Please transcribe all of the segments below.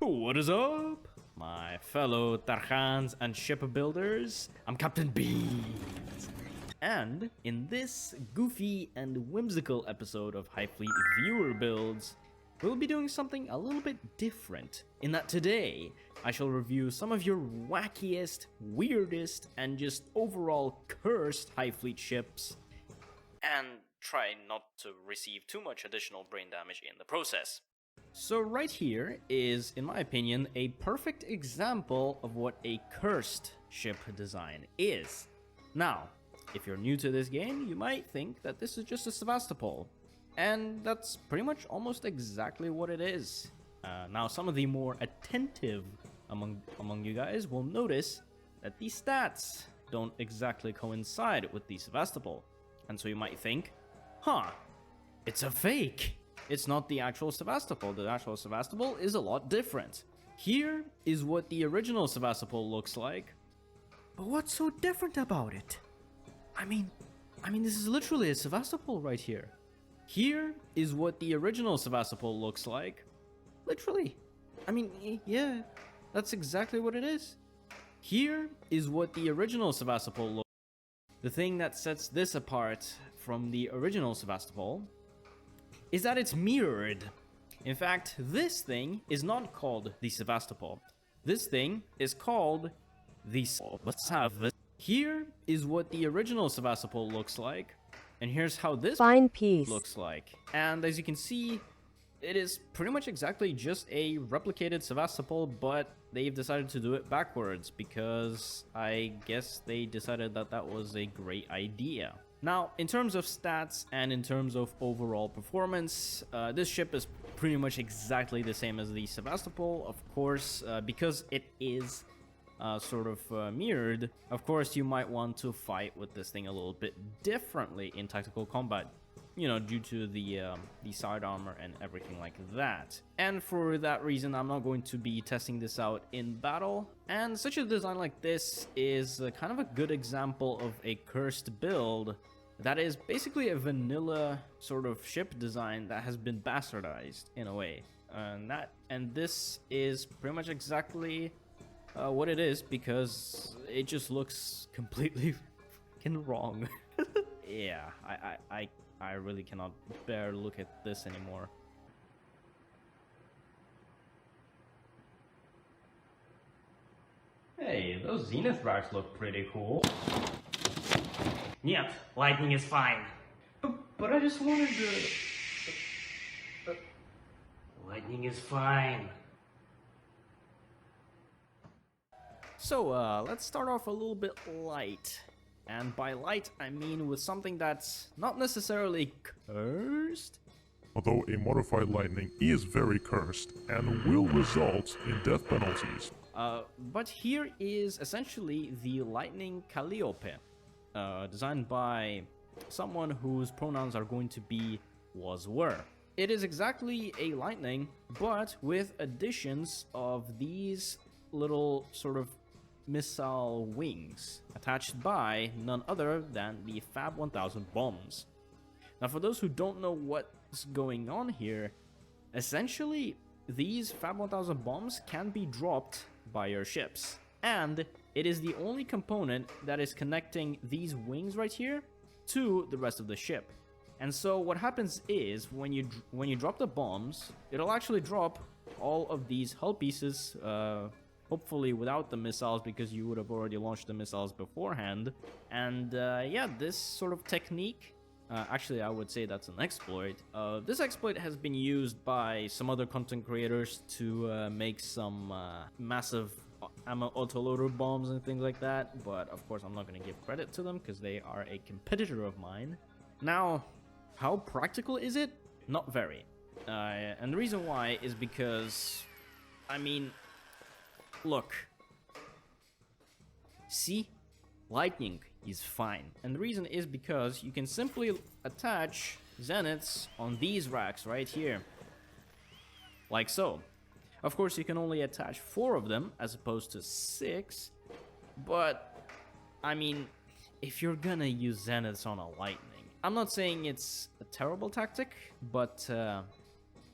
What is up, my fellow Tarjans and shipbuilders? I'm Captain Beans. And in this goofy and whimsical episode of HighFleet Viewer Builds, we'll be doing something a little bit different, in that today I shall review some of your wackiest, weirdest, and just overall cursed HighFleet ships, and try not to receive too much additional brain damage in the process. So right here is, in my opinion, a perfect example of what a cursed ship design is. Now, if you're new to this game, you might think that this is just a Sevastopol, and that's pretty much almost exactly what it is. Now, some of the more attentive among you guys will notice that the stats don't exactly coincide with the Sevastopol, and so you might think, huh, it's a fake. It's not the actual Sevastopol. The actual Sevastopol is a lot different. Here is what the original Sevastopol looks like. But what's so different about it? I mean, this is literally a Sevastopol right here. Here is what the original Sevastopol looks like. Literally. I mean, yeah, that's exactly what it is. Here is what the original Sevastopol looks like. The thing that sets this apart from the original Sevastopol is that it's mirrored. In fact, this thing is not called the Sevastopol. This thing is called the... Let's have this. Here is what the original Sevastopol looks like, and here's how this fine piece looks like. And as you can see, it is pretty much exactly just a replicated Sevastopol, but they've decided to do it backwards because I guess they decided that that was a great idea. Now, in terms of stats and in terms of overall performance, this ship is pretty much exactly the same as the Sevastopol, of course, because it is sort of mirrored. Of course, you might want to fight with this thing a little bit differently in tactical combat, you know, due to the side armor and everything like that. And for that reason, I'm not going to be testing this out in battle. And such a design like this is kind of a good example of a cursed build that is basically a vanilla sort of ship design that has been bastardized in a way. And this is pretty much exactly what it is, because it just looks completely fucking wrong. Yeah, I really cannot bear look at this anymore. Hey, those Zenith racks look pretty cool. Нет, lightning is fine. But I just wanted to... Lightning is fine. So, let's start off a little bit light. And by light, I mean with something that's not necessarily cursed. Although a modified lightning is very cursed and will result in death penalties. But here is essentially the Lightning Calliope, designed by someone whose pronouns are going to be was/were. It is exactly a lightning, but with additions of these little sort of missile wings attached by none other than the Fab 1000 bombs. Now, for those who don't know what's going on here, essentially these Fab 1000 bombs can be dropped by your ships, and it is the only component that is connecting these wings right here to the rest of the ship. And so what happens is when you drop the bombs, it'll actually drop all of these hull pieces, hopefully without the missiles, because you would have already launched the missiles beforehand. And yeah, this sort of technique, actually I would say that's an exploit. This exploit has been used by some other content creators to make some massive ammo autoloader bombs and things like that, but of course I'm not going to give credit to them because they are a competitor of mine. Now, how practical is it? Not very. And the reason why is because, I mean, look, see, lightning is fine, and the reason is because you can simply attach zeniths on these racks right here, like so. Of course, you can only attach 4 of them as opposed to 6, but I mean, if you're gonna use zeniths on a lightning, I'm not saying it's a terrible tactic, but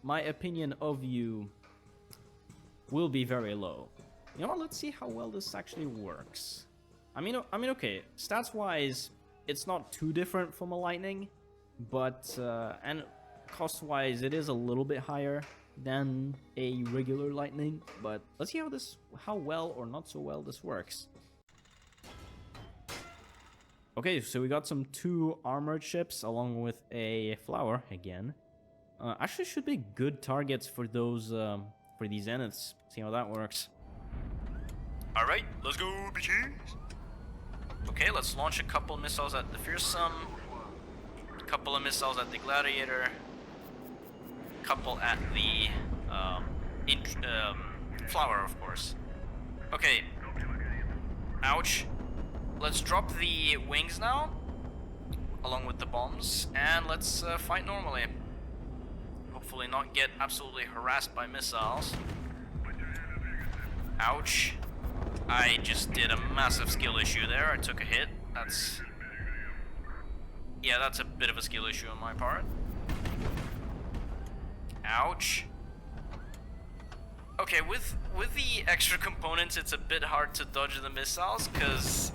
my opinion of you will be very low. You know what? Let's see how well this actually works. I mean, okay. Stats-wise, it's not too different from a lightning, but and cost-wise, it is a little bit higher than a regular lightning. But let's see how well or not so well this works. Okay, so we got some 2 armored ships along with a flower again. Actually, should be good targets for those for these zeniths. See how that works. All right, let's go, bitches. Okay, let's launch a couple missiles at the fearsome, a couple of missiles at the gladiator, a couple at the flower, of course. Okay. Ouch. Let's drop the wings now, along with the bombs, and let's fight normally. Hopefully not get absolutely harassed by missiles. Ouch. I just did a massive skill issue there. I took a hit. Yeah, that's a bit of a skill issue on my part. Ouch. Okay, with the extra components, it's a bit hard to dodge the missiles, because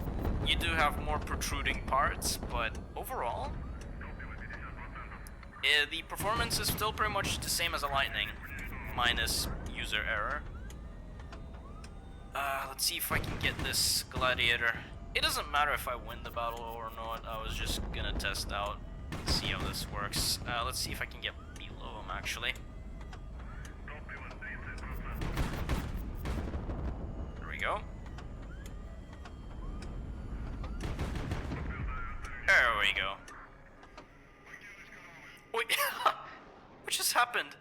you do have more protruding parts, but overall, the performance is still pretty much the same as a lightning, minus user error. Let's see if I can get this gladiator. It doesn't matter if I win the battle or not, I was just gonna test out, see how this works. Let's see if I can get below him, actually. There we go. There we go. Wait, what just happened?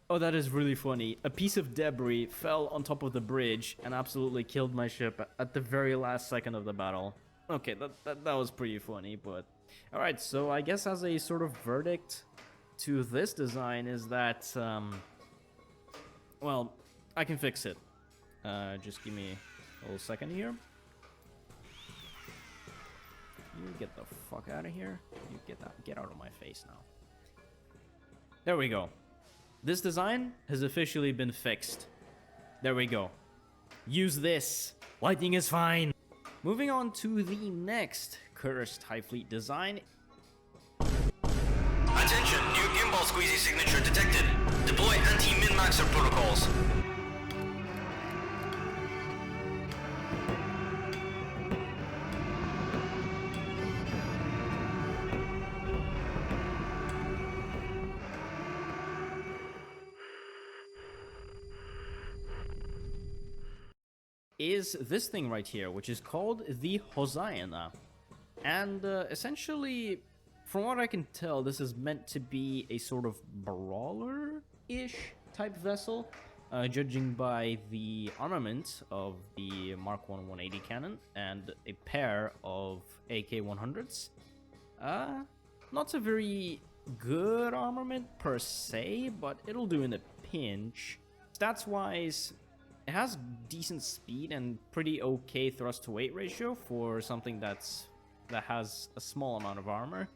Oh, that is really funny. A piece of debris fell on top of the bridge and absolutely killed my ship at the very last second of the battle. Okay, that was pretty funny, but... Alright, so I guess as a sort of verdict to this design is that, well, I can fix it. Just give me a little second here. You get the fuck out of here. You get out of my face now. There we go. This design has officially been fixed. There we go. Use this. Lightning is fine. Moving on to the next cursed HighFleet design. Attention, new gimbal squeezy signature detected. Deploy anti-min-maxer protocols. Is this thing right here, which is called the Hosayana. And essentially, from what I can tell, this is meant to be a sort of brawler-ish type vessel, judging by the armament of the Mark 1 180 cannon and a pair of AK-100s. Not a very good armament per se, but it'll do in a pinch. Stats-wise, it has decent speed and pretty okay thrust to weight ratio for something that has a small amount of armor.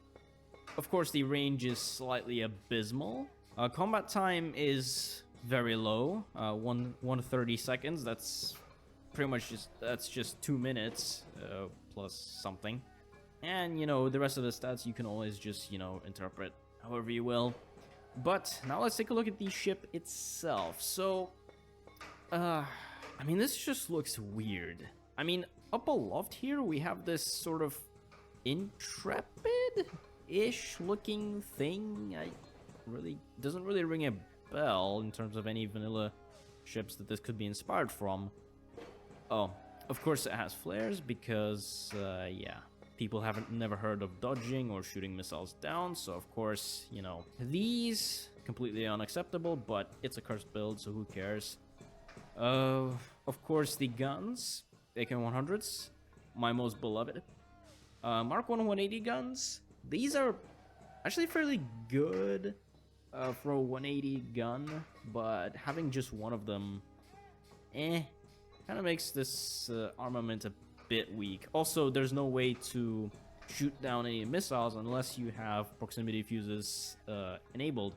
Of course, the range is slightly abysmal. Combat time is very low, 130 seconds. That's pretty much just 2 minutes plus something. And you know, the rest of the stats you can always just, you know, interpret however you will. But now let's take a look at the ship itself. So I mean, this just looks weird. I mean, up aloft here, we have this sort of intrepid-ish looking thing. Doesn't really ring a bell in terms of any vanilla ships that this could be inspired from. Oh, of course it has flares because, yeah, people never heard of dodging or shooting missiles down. So of course, you know, these completely unacceptable, but it's a cursed build, so who cares? Of course, the guns, AK-100s, my most beloved. Mark 1 180 guns, these are actually fairly good for a 180 gun, but having just one of them, kind of makes this armament a bit weak. Also, there's no way to shoot down any missiles unless you have proximity fuses enabled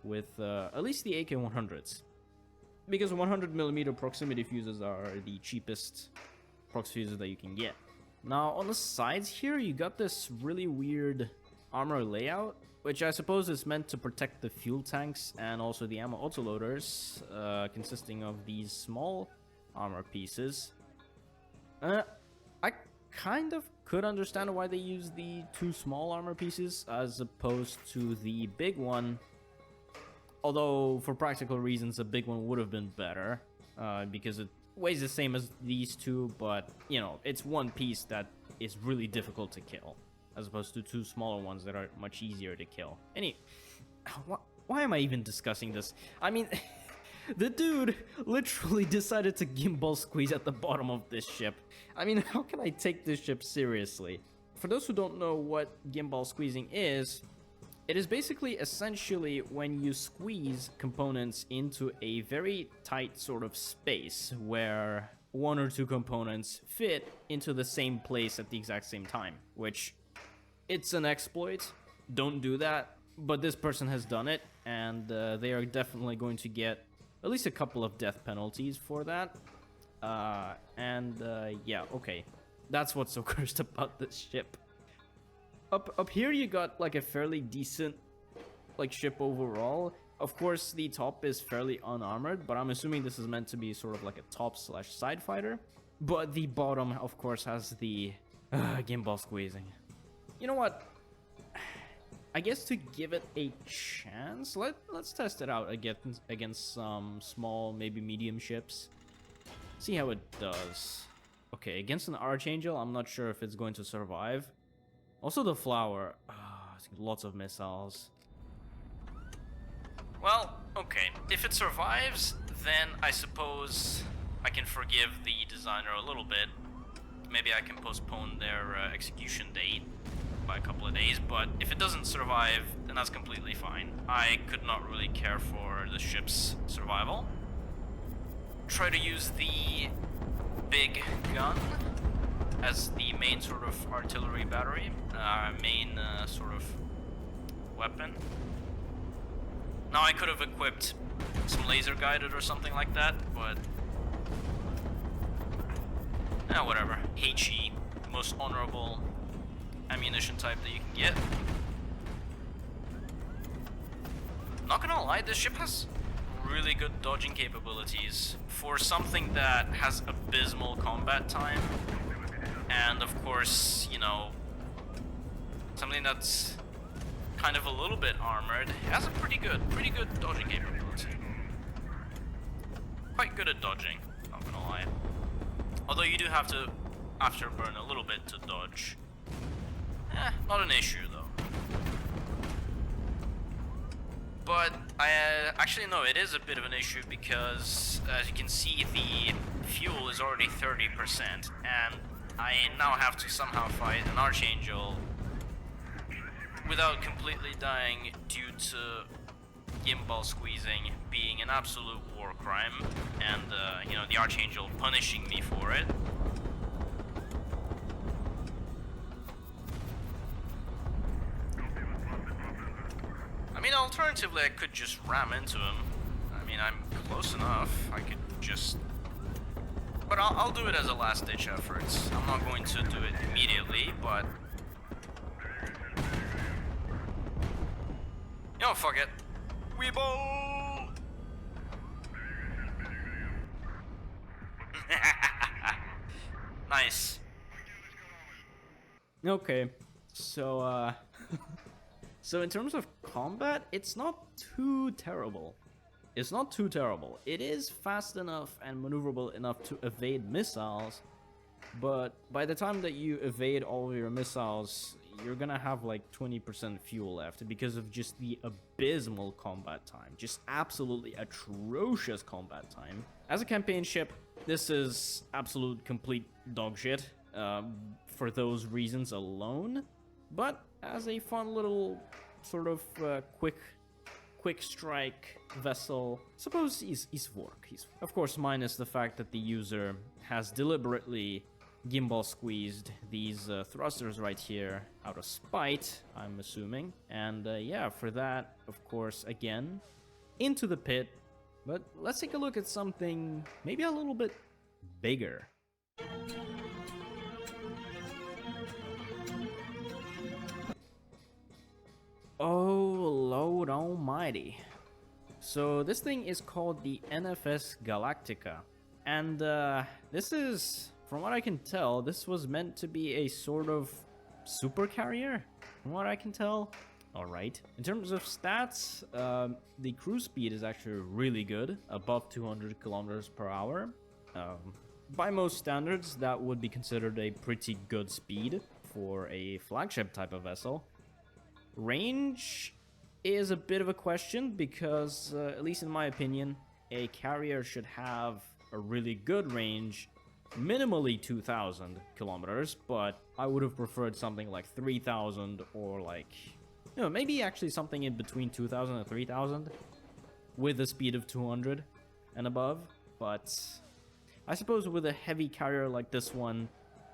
with at least the AK-100s. because 100mm proximity fuses are the cheapest prox fuses that you can get. Now, on the sides here, you got this really weird armor layout, which I suppose is meant to protect the fuel tanks and also the ammo autoloaders, consisting of these small armor pieces. I kind of could understand why they use the two small armor pieces as opposed to the big one. Although, for practical reasons, the big one would have been better, because it weighs the same as these two, but, you know, it's one piece that is really difficult to kill, as opposed to two smaller ones that are much easier to kill. Why am I even discussing this? I mean, the dude literally decided to gimbal squeeze at the bottom of this ship. I mean, how can I take this ship seriously? For those who don't know what gimbal squeezing is, it is basically essentially when you squeeze components into a very tight sort of space where one or two components fit into the same place at the exact same time, which it's an exploit. Don't do that. But this person has done it, and they are definitely going to get at least a couple of death penalties for that. Yeah, okay. That's what's so cursed about this ship. Up here you got like a fairly decent like ship overall. Of course the top is fairly unarmored, but I'm assuming this is meant to be sort of like a top slash side fighter. But the bottom of course has the gimbal squeezing. You know what? I guess to give it a chance, let's test it out against some small, maybe medium ships. See how it does. Okay, against an Archangel, I'm not sure if it's going to survive. Also the flower, lots of missiles. Well, okay, if it survives, then I suppose I can forgive the designer a little bit. Maybe I can postpone their execution date by a couple of days, but if it doesn't survive, then that's completely fine. I could not really care for the ship's survival. Try to use the big gun as the main sort of artillery battery, main sort of weapon. Now I could have equipped some laser guided or something like that, but whatever. HE, most honorable ammunition type that you can get. Not gonna lie, this ship has really good dodging capabilities for something that has abysmal combat time. And of course, you know, something that's kind of a little bit armored has a pretty good dodging capability. Quite good at dodging, not gonna lie. Although you do have to afterburn a little bit to dodge. Not an issue though. But actually no, it is a bit of an issue because as you can see, the fuel is already 30%, and I now have to somehow fight an Archangel without completely dying due to gimbal squeezing being an absolute war crime, and you know, the Archangel punishing me for it. I mean, alternatively, I could just ram into him. I mean, I'm close enough. I could just... But I'll do it as a last-ditch effort. I'm not going to do it immediately, but... You know, fuck it. Weebo! Nice. Okay, so so in terms of combat, it's not too terrible. It's not too terrible. It is fast enough and maneuverable enough to evade missiles, but by the time that you evade all of your missiles, you're gonna have like 20% fuel left because of just the abysmal combat time. Just absolutely atrocious combat time. As a campaign ship, this is absolute complete dog shit for those reasons alone, but as a fun little sort of quick strike vessel, suppose he's work. He's, of course, minus the fact that the user has deliberately gimbal squeezed these thrusters right here out of spite, I'm assuming. And yeah, for that, of course, again, into the pit, But let's take a look at something maybe a little bit bigger. Oh, Lord Almighty. So this thing is called the NFS Galactica. And this is, from what I can tell, this was meant to be a sort of super carrier, from what I can tell. Alright. In terms of stats, the cruise speed is actually really good, above 200 kilometers per hour. By most standards, that would be considered a pretty good speed for a flagship type of vessel. Range is a bit of a question because, at least in my opinion, a carrier should have a really good range, minimally 2,000 kilometers, but I would have preferred something like 3,000 or like, you know, maybe actually something in between 2,000 and 3,000 with a speed of 200 and above. But I suppose with a heavy carrier like this one,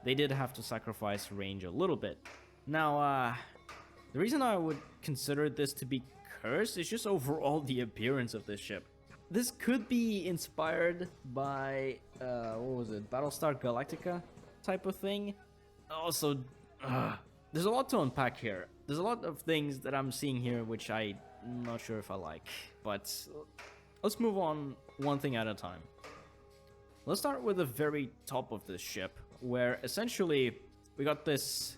they did have to sacrifice range a little bit. Now, the reason I would consider this to be cursed is just overall the appearance of this ship. This could be inspired by, what was it, Battlestar Galactica type of thing. Also, there's a lot to unpack here. There's a lot of things that I'm seeing here which I'm not sure if I like. But let's move on one thing at a time. Let's start with the very top of this ship, where essentially we got this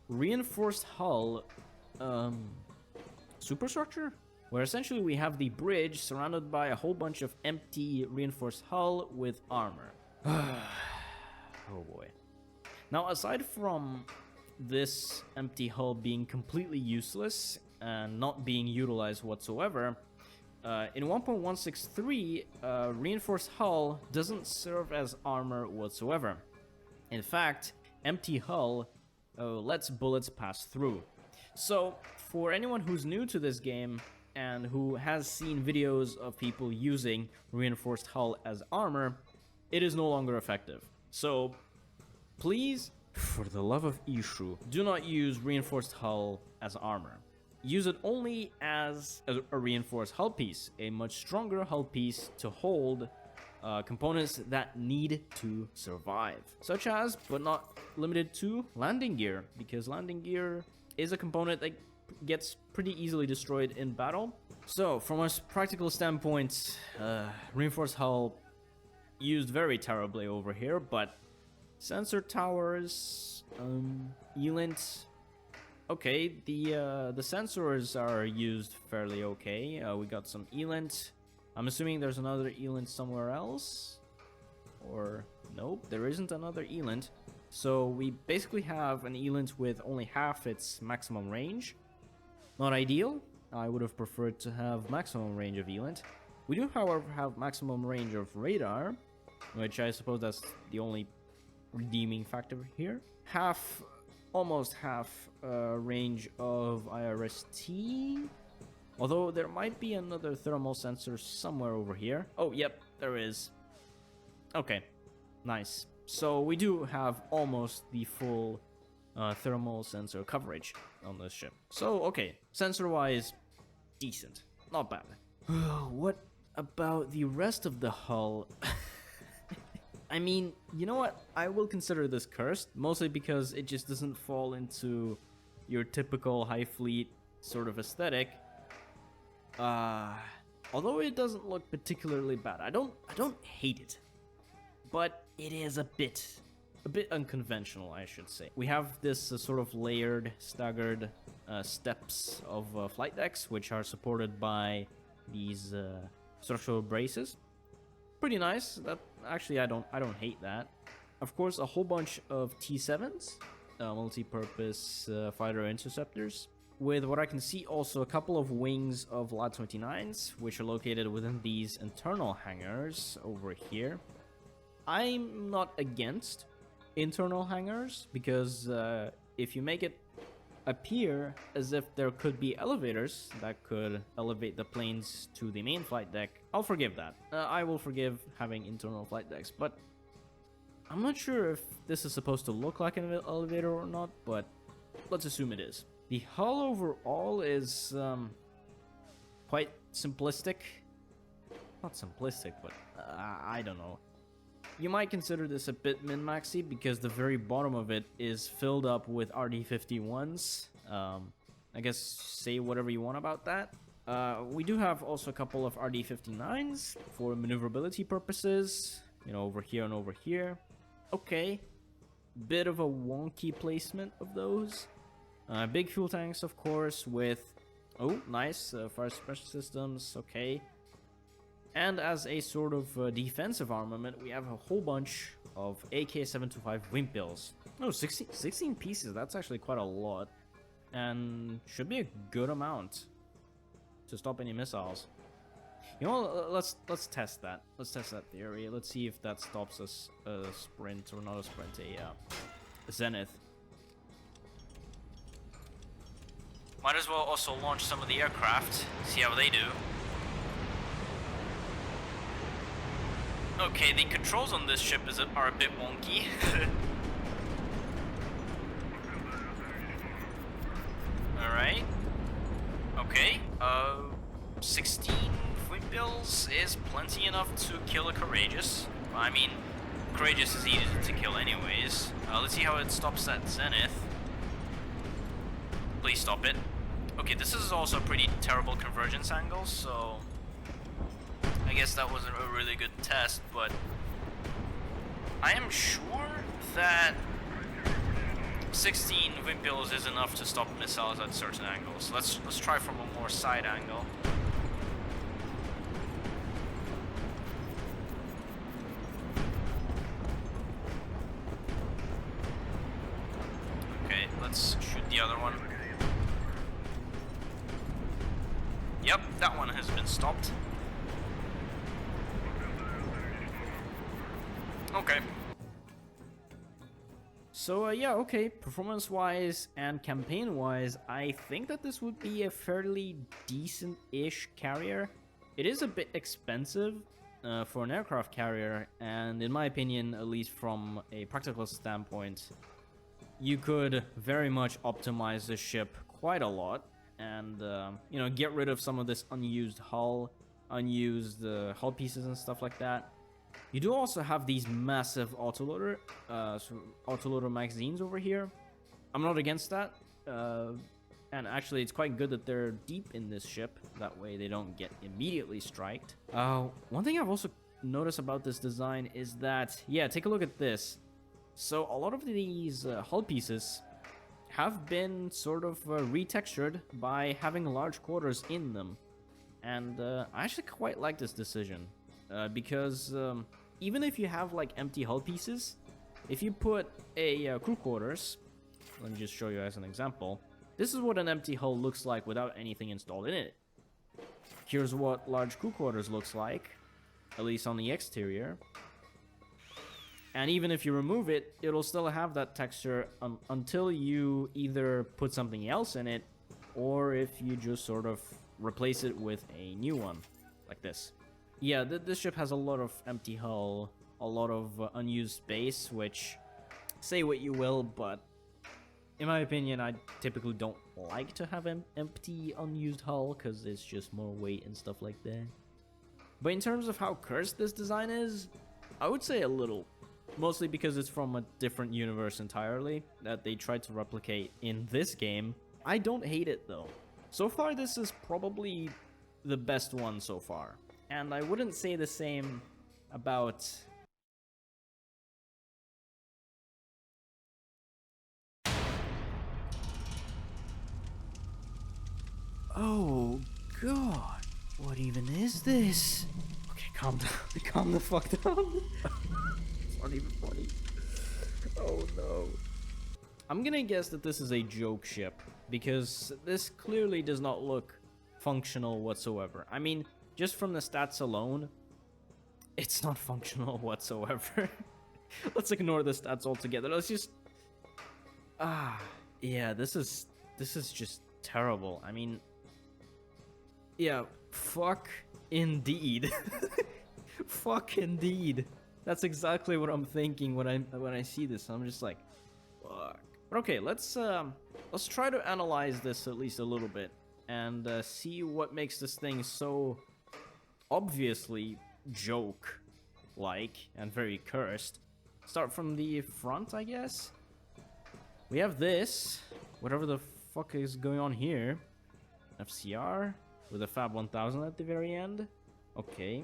reinforced hull superstructure, where essentially we have the bridge surrounded by a whole bunch of empty reinforced hull with armor. Oh boy. Now, aside from this empty hull being completely useless and not being utilized whatsoever, in 1.163, reinforced hull doesn't serve as armor whatsoever. In fact, empty hull lets bullets pass through. So, for anyone who's new to this game and who has seen videos of people using reinforced hull as armor, it is no longer effective. So, please, for the love of Ishu, do not use reinforced hull as armor. Use it only as a reinforced hull piece, a much stronger hull piece to hold components that need to survive, such as, but not limited to, landing gear, because landing gear is a component that gets pretty easily destroyed in battle. So, from a practical standpoint, reinforced hull used very terribly over here, but sensor towers, ELINT. Okay, the sensors are used fairly okay. We got some ELINT. I'm assuming there's another ELINT somewhere else. Or, nope, there isn't another ELINT. So we basically have an ELINT with only half its maximum range. Not ideal. I would have preferred to have maximum range of ELINT. We do, however, have maximum range of radar, which I suppose that's the only redeeming factor here. Almost half range of IRST. Although there might be another thermal sensor somewhere over here. Oh, yep, there is. Okay, nice. So we do have almost the full thermal sensor coverage on this ship. So, okay, sensor-wise, decent. Not bad. What about the rest of the hull? I mean, you know what? I will consider this cursed, mostly because it just doesn't fall into your typical HighFleet sort of aesthetic. Although it doesn't look particularly bad. I don't hate it. But it is a bit unconventional, I should say. We have this sort of layered, staggered steps of flight decks, which are supported by these structural braces. Pretty nice. That actually, I don't hate that. Of course, a whole bunch of T7s, multi-purpose fighter interceptors, with what I can see also a couple of wings of LA-29s, which are located within these internal hangars over here. I'm not against internal hangars, because if you make it appear as if there could be elevators that could elevate the planes to the main flight deck, I'll forgive that. I will forgive having internal flight decks, but I'm not sure if this is supposed to look like an elevator or not, but let's assume it is. The hull overall is quite simplistic. not simplistic, but I don't know. You might consider this a bit min-maxy because the very bottom of it is filled up with RD51s. I guess say whatever you want about that. We do have also a couple of RD59s for maneuverability purposes, you know, over here and over here. Okay, bit of a wonky placement of those. Big fuel tanks, of course, with, oh, nice, fire suppression systems, okay. And as a sort of defensive armament, we have a whole bunch of AK-725 Wimpels. Oh, 16 pieces, that's actually quite a lot. And should be a good amount to stop any missiles. You know, let's test that. Let's test that theory. Let's see if that stops us a sprint, or not a sprint, a zenith. Might as well also launch some of the aircraft, see how they do. Okay, the controls on this ship are a bit wonky. Alright. Okay, 16 Wimpels is plenty enough to kill a Courageous. I mean, Courageous is easy to kill anyways. Let's see how it stops that Zenith. Please stop it. Okay, this is also a pretty terrible convergence angle, so I guess that wasn't a really good test, but I am sure that 16 Wimpels is enough to stop missiles at certain angles. Let's try from a more side angle. Okay, let's shoot the other one. Yep, that one has been stopped. Okay. So yeah, okay, performance-wise and campaign-wise, I think that this would be a fairly decent-ish carrier. It is a bit expensive for an aircraft carrier, and in my opinion, at least from a practical standpoint, you could very much optimize the ship quite a lot, and you know, get rid of some of this unused hull pieces and stuff like that. You do also have these massive autoloader magazines over here. I'm not against that, and actually it's quite good that they're deep in this ship, that way they don't get immediately striked. One thing I've also noticed about this design is that, yeah, take a look at this. So a lot of these hull pieces have been sort of retextured by having large quarters in them, and I actually quite like this decision. Because even if you have like empty hull pieces, if you put a crew quarters, let me just show you as an example. This is what an empty hull looks like without anything installed in it. Here's what large crew quarters looks like, at least on the exterior. And even if you remove it, it'll still have that texture until you either put something else in it, or if you just sort of replace it with a new one, like this. Yeah, this ship has a lot of empty hull, a lot of unused space, which, say what you will, but in my opinion, I typically don't like to have an empty, unused hull, because it's just more weight and stuff like that. But in terms of how cursed this design is, I would say a little. Mostly because it's from a different universe entirely, that they tried to replicate in this game. I don't hate it, though. So far, this is probably the best one so far. And I wouldn't say the same about... Oh, God. What even is this? Okay, calm down. Calm the fuck down. It's not even funny. Oh, no. I'm gonna guess that this is a joke ship, because this clearly does not look functional whatsoever. I mean, just from the stats alone, it's not functional whatsoever. Let's ignore the stats altogether. Let's just... yeah, this is just terrible. I mean... Yeah, fuck indeed. Fuck indeed. That's exactly what I'm thinking when I see this. I'm just like, fuck. But okay, let's try to analyze this at least a little bit and see what makes this thing so obviously joke-like and very cursed. Start from the front, I guess. We have this, whatever the fuck is going on here. FCR with a Fab 1000 at the very end. Okay.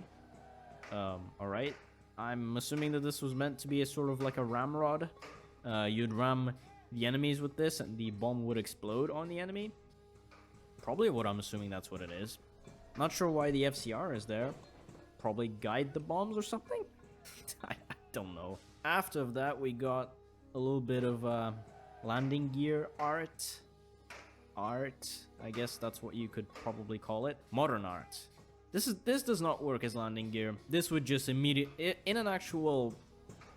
Alright. I'm assuming that this was meant to be a sort of like a ramrod. You'd ram the enemies with this and the bomb would explode on the enemy. Probably what I'm assuming that's what it is. Not sure why the FCR is there. Probably guide the bombs or something? I don't know. After that, we got a little bit of landing gear art. I guess that's what you could probably call it. Modern art. This does not work as landing gear. This would just in an actual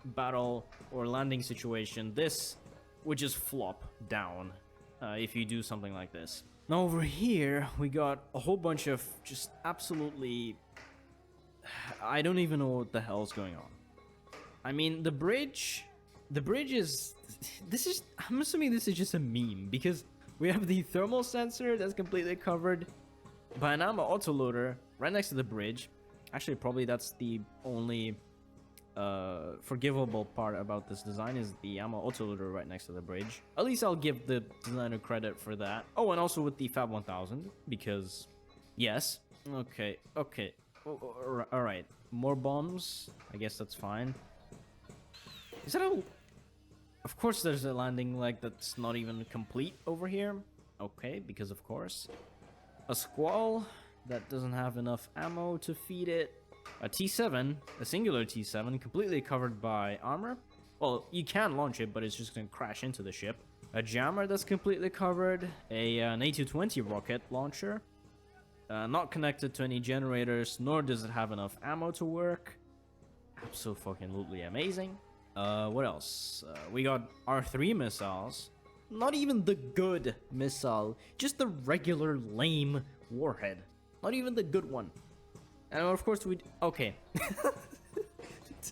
battle or landing situation, this would just flop down if you do something like this. Now over here, we got a whole bunch of just absolutely... I don't even know what the hell's going on. I mean, the bridge is... I'm assuming this is just a meme, because we have the thermal sensor that's completely covered by an ammo autoloader right next to the bridge. Actually, probably that's the only forgivable part about this design, is the ammo autoloader right next to the bridge. At least I'll give the designer credit for that. Oh, and also with the Fab 1000, because yes. Okay. Alright, more bombs. I guess that's fine. Is that a... Of course there's a landing leg that's not even complete over here. Okay, because of course. A squall that doesn't have enough ammo to feed it. A T7, a singular T7, completely covered by armor. Well, you can launch it, but it's just going to crash into the ship. A jammer that's completely covered. An A220 rocket launcher. Not connected to any generators, nor does it have enough ammo to work. Absolutely amazing. What else? We got R3 missiles. Not even the good missile, just the regular lame warhead. Not even the good one. And of course okay.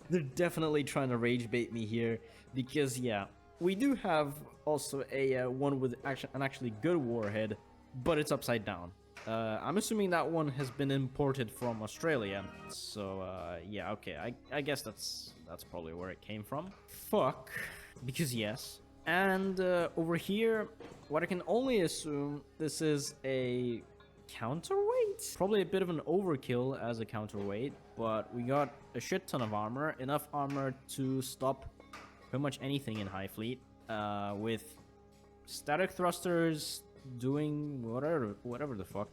They're definitely trying to rage bait me here, because yeah, we do have also a one with an actually good warhead, but it's upside down. I'm assuming that one has been imported from Australia, so yeah, okay, I guess that's probably where it came from. Fuck, because yes. And over here, what I can only assume, this is a counterweight? Probably a bit of an overkill as a counterweight, but we got a shit ton of armor, enough armor to stop pretty much anything in HighFleet, with static thrusters doing whatever the fuck.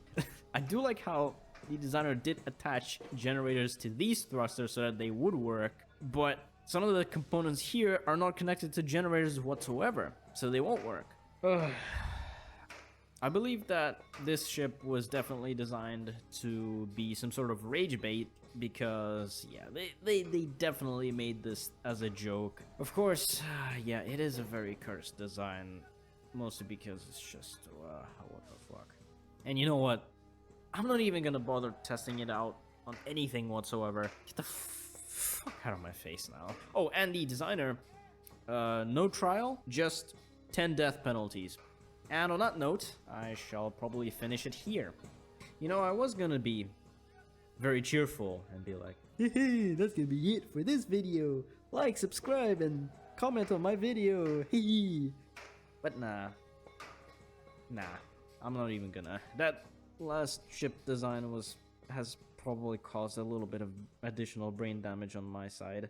I do like how the designer did attach generators to these thrusters so that they would work, but some of the components here are not connected to generators whatsoever, so they won't work. I believe that this ship was definitely designed to be some sort of rage bait, because yeah, they definitely made this as a joke. Of course, yeah, it is a very cursed design, mostly because it's just what the fuck. And you know what? I'm not even gonna bother testing it out on anything whatsoever. Get the fuck out of my face now. Oh, and the designer, no trial, just 10 death penalties. And on that note, I shall probably finish it here. You know, I was gonna be very cheerful and be like, hey, that's gonna be it for this video. Like, subscribe, and comment on my video. Hey. But nah, I'm not even gonna. That last ship design has probably caused a little bit of additional brain damage on my side.